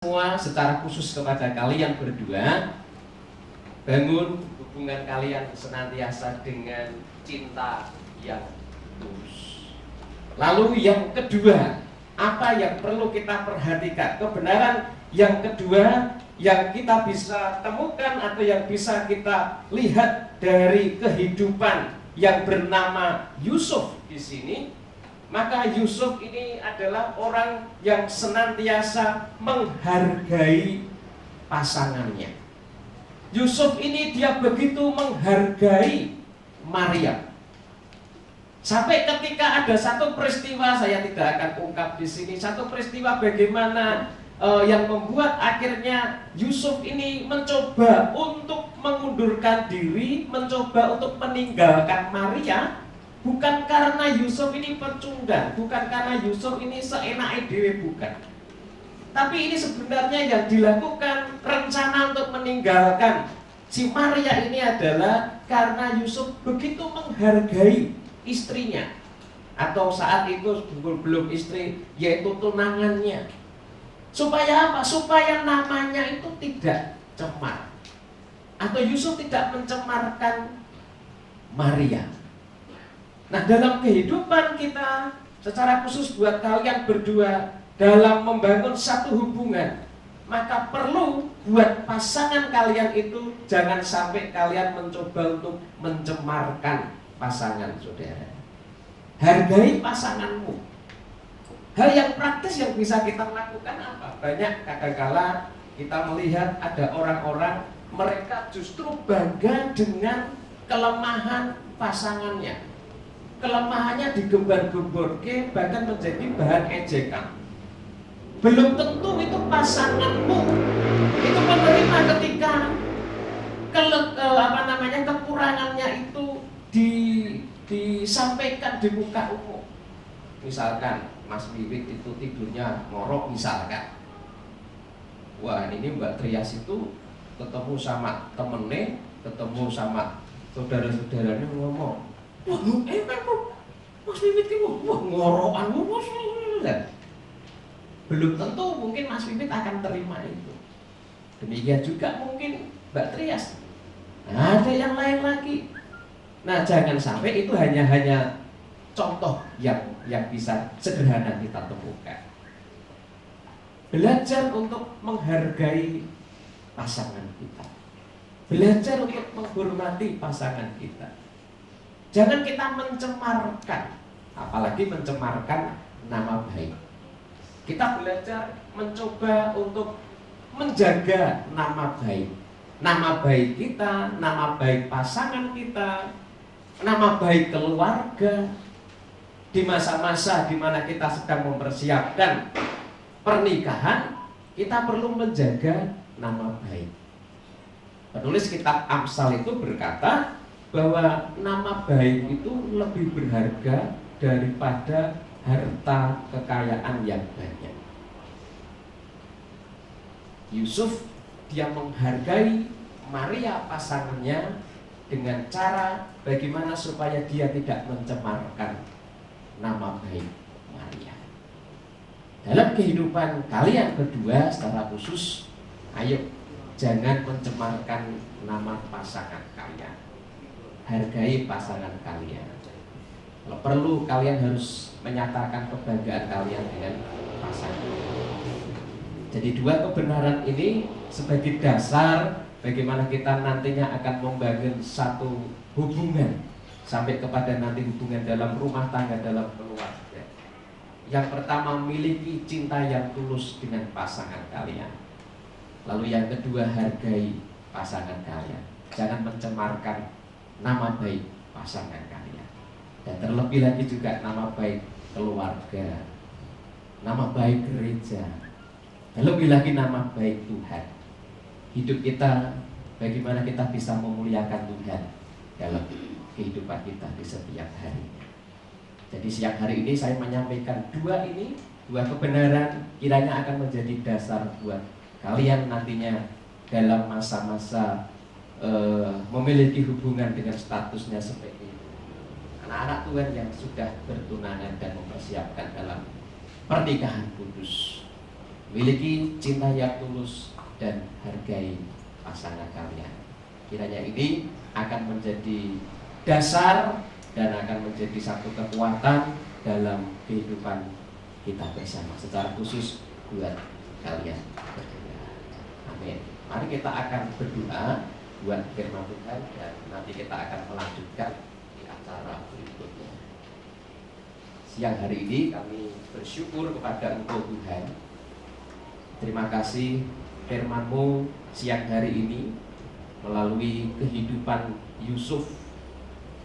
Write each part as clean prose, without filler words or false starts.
Semua secara khusus kepada kalian berdua, bangun hubungan kalian senantiasa dengan cinta yang tulus. Lalu yang kedua, apa yang perlu kita perhatikan? Kebenaran yang kedua yang kita bisa temukan atau yang bisa kita lihat dari kehidupan yang bernama Yusuf di sini. Maka Yusuf ini adalah orang yang senantiasa menghargai pasangannya. Yusuf ini dia begitu menghargai Maria. Sampai ketika ada satu peristiwa, saya tidak akan ungkap di sini, satu peristiwa bagaimana yang membuat akhirnya Yusuf ini mencoba untuk mengundurkan diri, mencoba untuk meninggalkan Maria. Bukan karena Yusuf ini pecundang, bukan karena Yusuf ini seenake dhewe, bukan. Tapi ini sebenarnya yang dilakukan rencana untuk meninggalkan si Maria ini adalah karena Yusuf begitu menghargai istrinya. Atau saat itu belum istri, yaitu tunangannya. Supaya apa? Supaya namanya itu tidak cemar. Atau Yusuf tidak mencemarkan Maria. Nah, dalam kehidupan kita, secara khusus buat kalian berdua, dalam membangun satu hubungan, maka perlu buat pasangan kalian itu jangan sampai kalian mencoba untuk mencemarkan pasangan saudara. Hargai pasanganmu. Hal yang praktis yang bisa kita lakukan apa? Banyak kadang-kala kita melihat ada orang-orang, mereka justru bangga dengan kelemahan pasangannya. Kelemahannya digembar-gemborke, bahkan menjadi bahan ejekan. Belum tentu itu pasanganmu itu menerima ketika kekurangannya itu disampaikan di muka umum. Misalkan Mas Wiwit itu tidurnya ngorok misalkan. Wah, ini Mbak Trias itu ketemu sama temennya, ketemu sama saudara-saudaranya ngomong, wah, Mas Wiwit itu wah ngorokan, belum tentu mungkin Mas Wiwit akan terima itu. Demikian juga mungkin Mbak Trias. Nah, ada yang lain lagi. Nah, jangan sampai itu hanya contoh yang bisa sederhana kita temukan. Belajar untuk menghargai pasangan kita. Belajar untuk menghormati pasangan kita. Jangan kita mencemarkan, apalagi mencemarkan nama baik. Kita belajar mencoba untuk menjaga nama baik. Nama baik kita, nama baik pasangan kita, nama baik keluarga. Di masa-masa di mana kita sedang mempersiapkan pernikahan, kita perlu menjaga nama baik. Penulis kitab Amsal itu berkata bahwa nama baik itu lebih berharga daripada harta kekayaan yang banyak. Yusuf dia menghargai Maria pasangannya dengan cara bagaimana supaya dia tidak mencemarkan nama baik Maria. Dalam kehidupan kalian berdua secara khusus, ayo jangan mencemarkan nama pasangan kalian. Hargai pasangan kalian. Kalau perlu kalian harus menyatakan kebanggaan kalian dengan pasangan. Jadi dua kebenaran ini sebagai dasar bagaimana kita nantinya akan membangun satu hubungan sampai kepada nanti hubungan dalam rumah tangga, dalam keluarga. Yang pertama, miliki cinta yang tulus dengan pasangan kalian. Lalu yang kedua, hargai pasangan kalian. Jangan mencemarkan nama baik pasangan kalian. Dan terlebih lagi juga nama baik keluarga, nama baik gereja, terlebih lagi nama baik Tuhan. Hidup kita, bagaimana kita bisa memuliakan Tuhan dalam kehidupan kita di setiap hari. Jadi siang hari ini saya menyampaikan dua kebenaran kiranya akan menjadi dasar buat kalian nantinya dalam masa-masa memiliki hubungan dengan statusnya seperti itu. Anak-anak Tuhan yang sudah bertunangan dan mempersiapkan dalam pernikahan kudus. Miliki cinta yang tulus dan hargai pasangan kalian. Kiranya ini akan menjadi dasar dan akan menjadi satu kekuatan dalam kehidupan kita bersama, secara khusus buat kalian berdua. Amin. Mari kita akan berdoa buat firman Tuhan dan nanti kita akan melanjutkan di acara berikutnya. Siang hari ini kami bersyukur kepada Engkau Tuhan. Terima kasih firman-Mu siang hari ini melalui kehidupan Yusuf.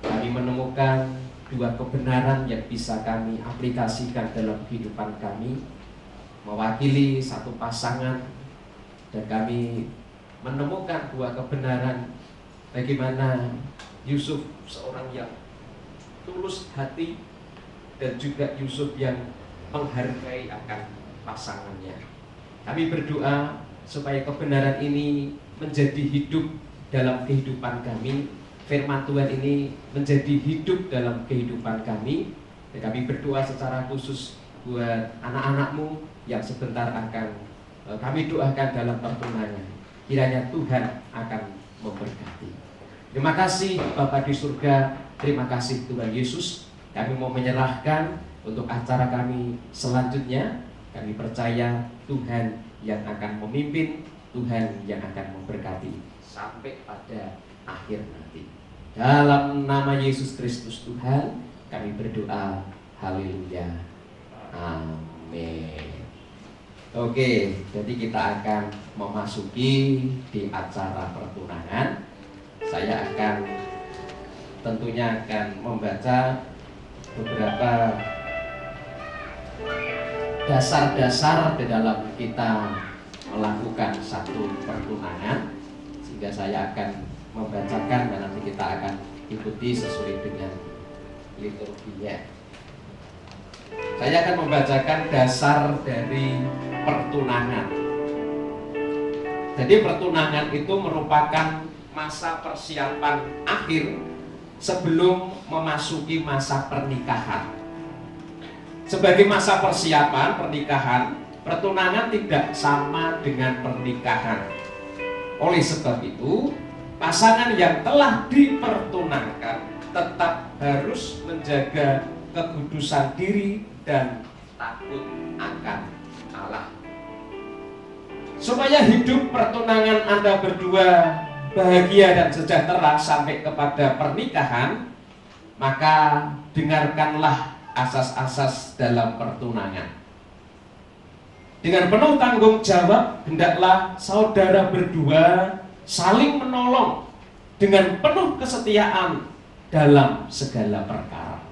Kami menemukan dua kebenaran yang bisa kami aplikasikan dalam kehidupan kami, mewakili satu pasangan, dan kami menemukan dua kebenaran bagaimana Yusuf seorang yang tulus hati dan juga Yusuf yang menghargai akan pasangannya. Kami berdoa supaya kebenaran ini menjadi hidup dalam kehidupan kami, firman Tuhan ini menjadi hidup dalam kehidupan kami. Dan kami berdoa secara khusus buat anak-anak-Mu yang sebentar akan kami doakan dalam pertunangan. Kiranya Tuhan akan memberkati. Terima kasih Bapa di surga, terima kasih Tuhan Yesus. Kami mau menyerahkan untuk acara kami selanjutnya. Kami percaya Tuhan yang akan memimpin, Tuhan yang akan memberkati sampai pada akhir nanti. Dalam nama Yesus Kristus Tuhan, kami berdoa. Haleluya. Amin. Oke, jadi kita akan memasuki di acara pertunangan. Saya akan tentunya akan membaca beberapa dasar-dasar di dalam kita melakukan satu pertunangan, sehingga saya akan membacakan dan nanti kita akan ikuti sesuai dengan liturginya. Saya akan membacakan dasar dari pertunangan. Jadi pertunangan itu merupakan masa persiapan akhir sebelum memasuki masa pernikahan. Sebagai masa persiapan pernikahan, pertunangan tidak sama dengan pernikahan. Oleh sebab itu, pasangan yang telah dipertunangkan tetap harus menjaga kekudusan diri dan takut akan Allah. Supaya hidup pertunangan Anda berdua bahagia dan sejahtera sampai kepada pernikahan, maka dengarkanlah asas-asas dalam pertunangan. Dengan penuh tanggung jawab, hendaklah saudara berdua saling menolong dengan penuh kesetiaan dalam segala perkara.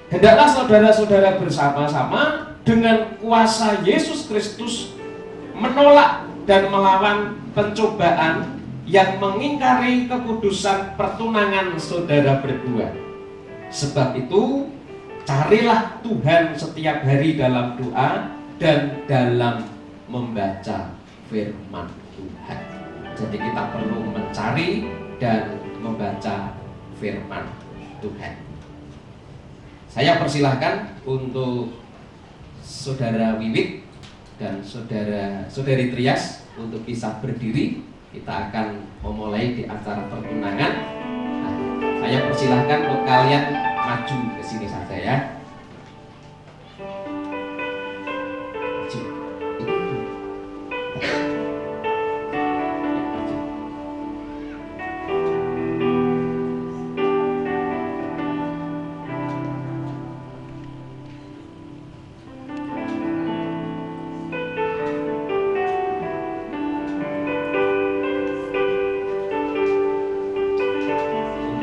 Hendaklah saudara-saudara bersama-sama dengan kuasa Yesus Kristus menolak dan melawan pencobaan yang mengingkari kekudusan pertunangan saudara berdua. Sebab itu, carilah Tuhan setiap hari dalam doa dan dalam membaca firman Tuhan. Jadi kita perlu mencari dan membaca firman Tuhan. Saya persilahkan untuk Saudara Wiwit dan Saudari Trias untuk bisa berdiri. Kita akan memulai di acara pertunangan. Nah, saya persilahkan untuk kalian maju ke sini saja ya. Maju.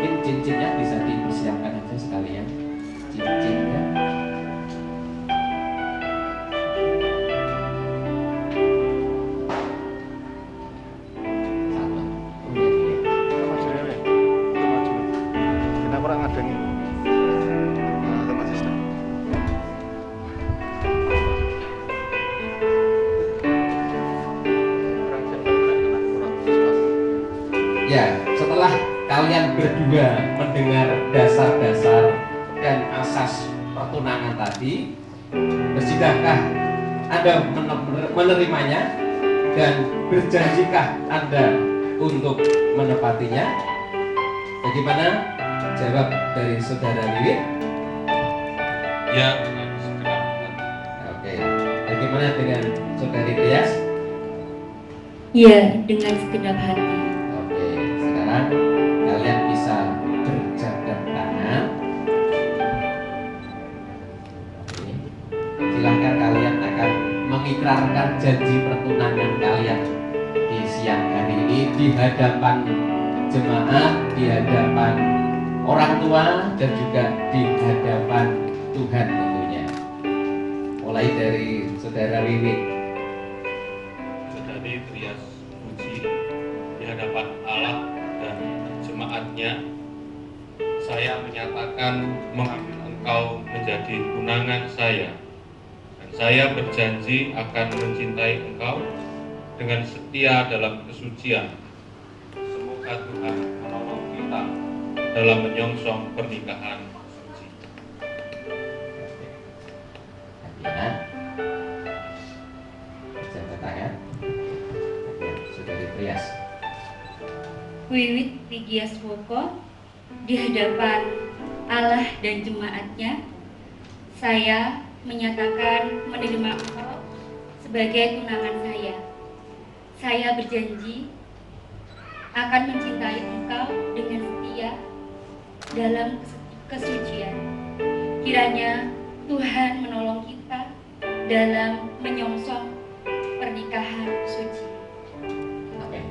Mungkin cincinnya bisa dipersiapkan aja sekalian. Cincinnya. Satu. Oh iya iya. Maju ya, itu maju. Kita kurang ngadengin. Nah, itu Mas Sister. Ya, setelah kalian berdua mendengar dasar-dasar dan asas pertunangan tadi, bersudahkah Anda menerimanya dan berjanjikah Anda untuk menepatinya? Bagaimana jawab dari Saudara Wiwit? Ya, dengan segenap hati. Oke. Bagaimana dengan Saudari Trias? Ya, dengan segenap hati. Oke. Sekarang kalian bisa berjabat tangan. Oke. Silahkan kalian akan mengikrarkan janji pertunangan kalian di siang hari ini di hadapan jemaat, di hadapan orang tua, dan juga di hadapan Tuhan tentunya. Mulai dari Saudara Wiwit. Saudari Trias Puji, di hadapan Allah dan jemaatnya, saya menyatakan mengambil engkau menjadi tunangan saya, dan saya berjanji akan mencintai engkau dengan setia dalam kesucian. Semoga Tuhan menolong kita dalam menyongsong pernikahan suci. Ya. Jabat tangan. Ya, Saudari Trias. Wiwit Tigias Woko, di hadapan Allah dan jemaatnya, saya menyatakan menerima engkau sebagai tunangan saya. Saya berjanji akan mencintai engkau dengan setia dalam kesucian. Kiranya Tuhan menolong kita dalam menyongsong pernikahan suci. Amin.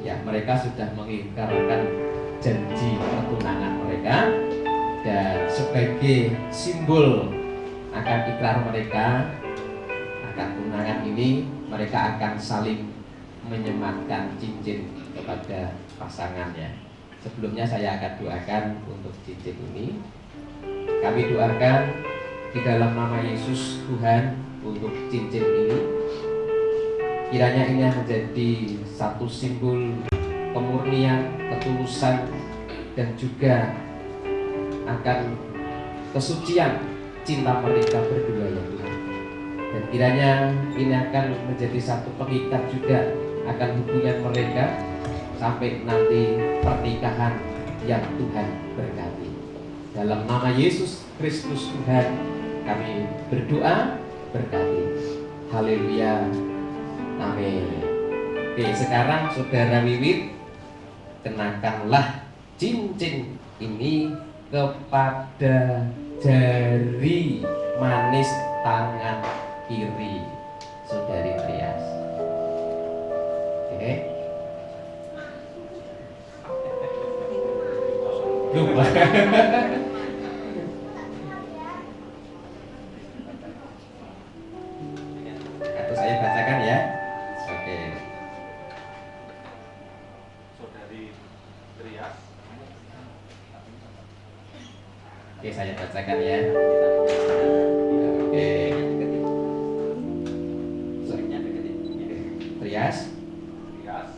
Ya, mereka sudah mengikrarkan janji pertunangan mereka, dan sebagai simbol akan ikrar mereka akan tunangan ini, mereka akan saling menyematkan cincin kepada pasangannya. Sebelumnya saya akan doakan untuk cincin ini. Kami doakan di dalam nama Yesus Tuhan untuk cincin ini. Kiranya ini menjadi satu simbol kemurnian, ketulusan, dan juga akan kesucian cinta mereka berdua ya Tuhan. Dan kiranya ini akan menjadi satu pengikat juga akan hubungan mereka sampai nanti pernikahan yang Tuhan berkati. Dalam nama Yesus Kristus Tuhan kami berdoa, berkati. Haleluya. Amin. Oke, sekarang Saudara Wiwit, kenakanlah cincin ini kepada jari manis tangan kiri Saudari Trias. Oke. Lupa. Atau saya bacakan ya. Oke. Saudari Trias. Oke, saya bacakan ya. Oke. Trias, Trias,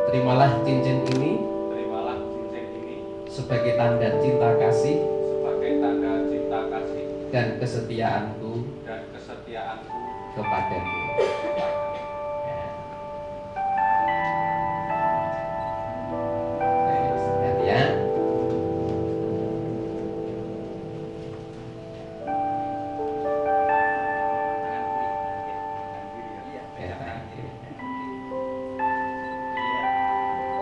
terimalah cincin ini terimalah cincin ini sebagai tanda cinta kasih sebagai tanda cinta kasih dan kesetiaanku dan kesetiaanku kepadamu. Ya. Baik, lihat ya. Ya, tangan kiri.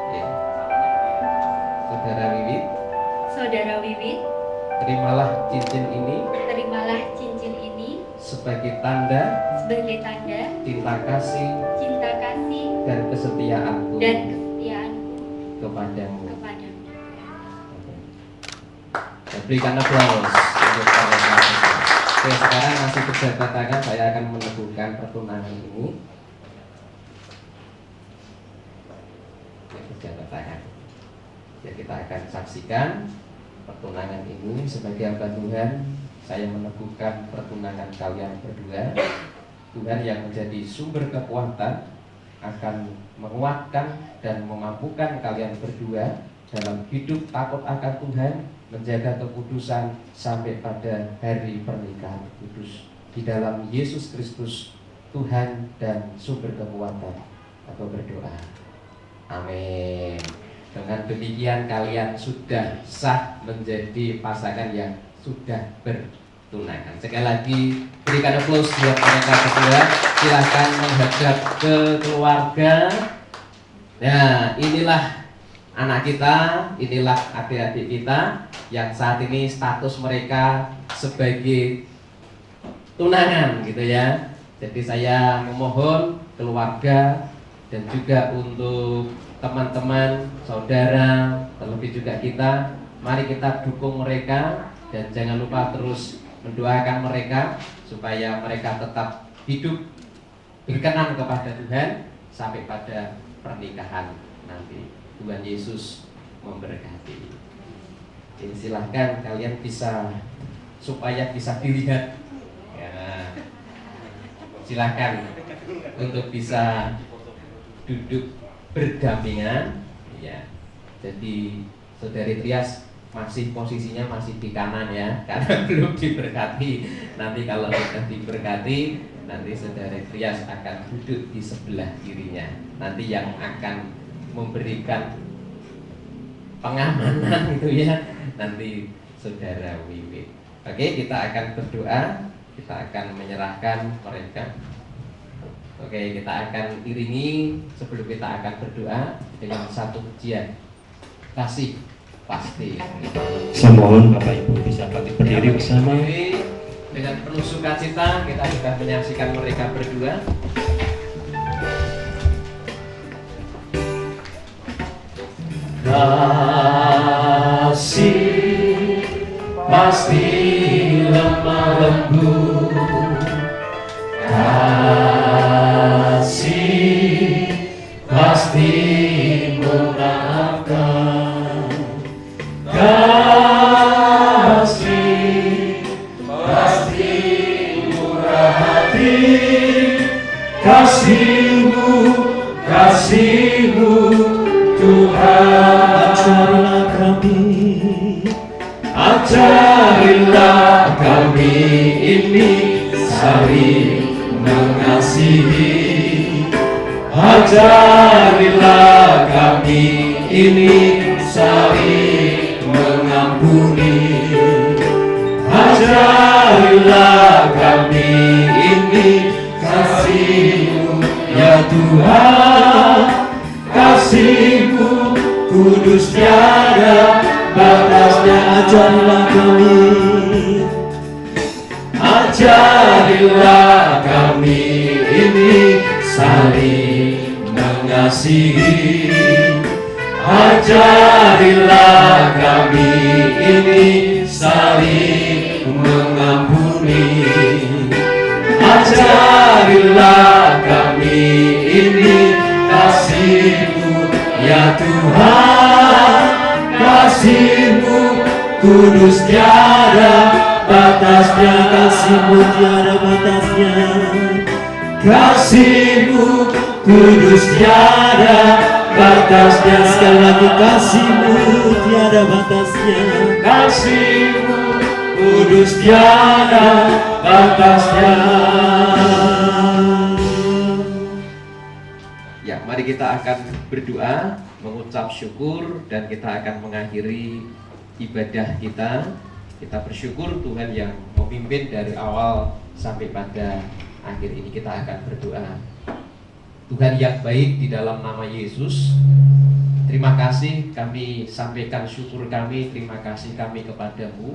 Oke. Saudara Wiwit, Saudara Wiwit, terimalah cincin ini terimalah cincin ini sebagai tanda sebagai tanda cinta kasih cinta kasih dan kesetiaanku dan kesetiaanku kepadamu. kepadamu. Ya, berikan aplaus untuk para mahasiswa. Oke, sekarang masih berjabat tangan, saya akan meneguhkan pertunangan ini. Oke, berjabat tangan. Ya, kita akan saksikan pertunangan ini sebagai hamba Tuhan. Saya meneguhkan pertunangan kalian berdua. Tuhan yang menjadi sumber kekuatan akan menguatkan dan memampukan kalian berdua dalam hidup takut akan Tuhan, menjaga kekudusan sampai pada hari pernikahan kudus. di dalam Yesus Kristus Tuhan dan sumber kekuatan. Aku berdoa. Amin. Dengan demikian kalian sudah sah menjadi pasangan yang sudah bertunangan. Sekali lagi berikan aplaus buat mereka berdua. Silahkan menghadap ke keluarga. Nah, inilah anak kita, inilah adik-adik kita yang saat ini status mereka sebagai tunangan gitu ya. Jadi saya memohon keluarga dan juga untuk teman-teman, saudara, terlebih juga kita, mari kita dukung mereka dan jangan lupa terus mendoakan mereka supaya mereka tetap hidup berkenan kepada Tuhan sampai pada pernikahan nanti. Tuhan Yesus memberkati. Jadi silahkan kalian bisa supaya bisa dilihat ya, silahkan untuk bisa duduk berdampingan ya. Jadi Saudari Trias masih posisinya masih di kanan ya, karena belum diberkati. Nanti kalau sudah diberkati, nanti Saudari Trias akan duduk di sebelah kirinya. Nanti yang akan memberikan pengamanan itu ya, nanti Saudara Wiwit. Oke, kita akan berdoa, kita akan menyerahkan mereka. Oke, kita akan iringi sebelum kita akan berdoa dengan satu pujian kasih pasti. Saya mohon Bapak Ibu bisa berdiri bersama. Dengan penuh sukacita kita sudah menyaksikan mereka berdua. Kasih pasti lemah lembut, kasih pasti memaafkan, kasih pasti murah hati, kasih-Mu Tuhan. Ajarilah kami ini saling mengasihi. Ajarilah kami ini saling mengampuni. Ajarilah kami ini kasih-Mu ya Tuhan. Kasih-Mu kudus tiada batasnya. Ajarilah kami ini saling mengasihi. Ajarilah kami ini saling mengampuni. Ajarilah kami ini kasih-Mu ya Tuhan. Kasih-Mu kudus tiada batasnya. Kasih-Mu tiada batasnya. Kasih-Mu kudus tiada batasnya. Sekali lagi, kasih-Mu tiada batasnya. Kasih-Mu kudus tiada batasnya. Ya, mari kita akan berdoa, mengucap syukur, dan kita akan mengakhiri ibadah kita. Kita bersyukur Tuhan yang memimpin dari awal sampai pada akhir ini. Kita akan berdoa. Tuhan yang baik, di dalam nama Yesus, terima kasih kami sampaikan syukur kami, terima kasih kami kepadamu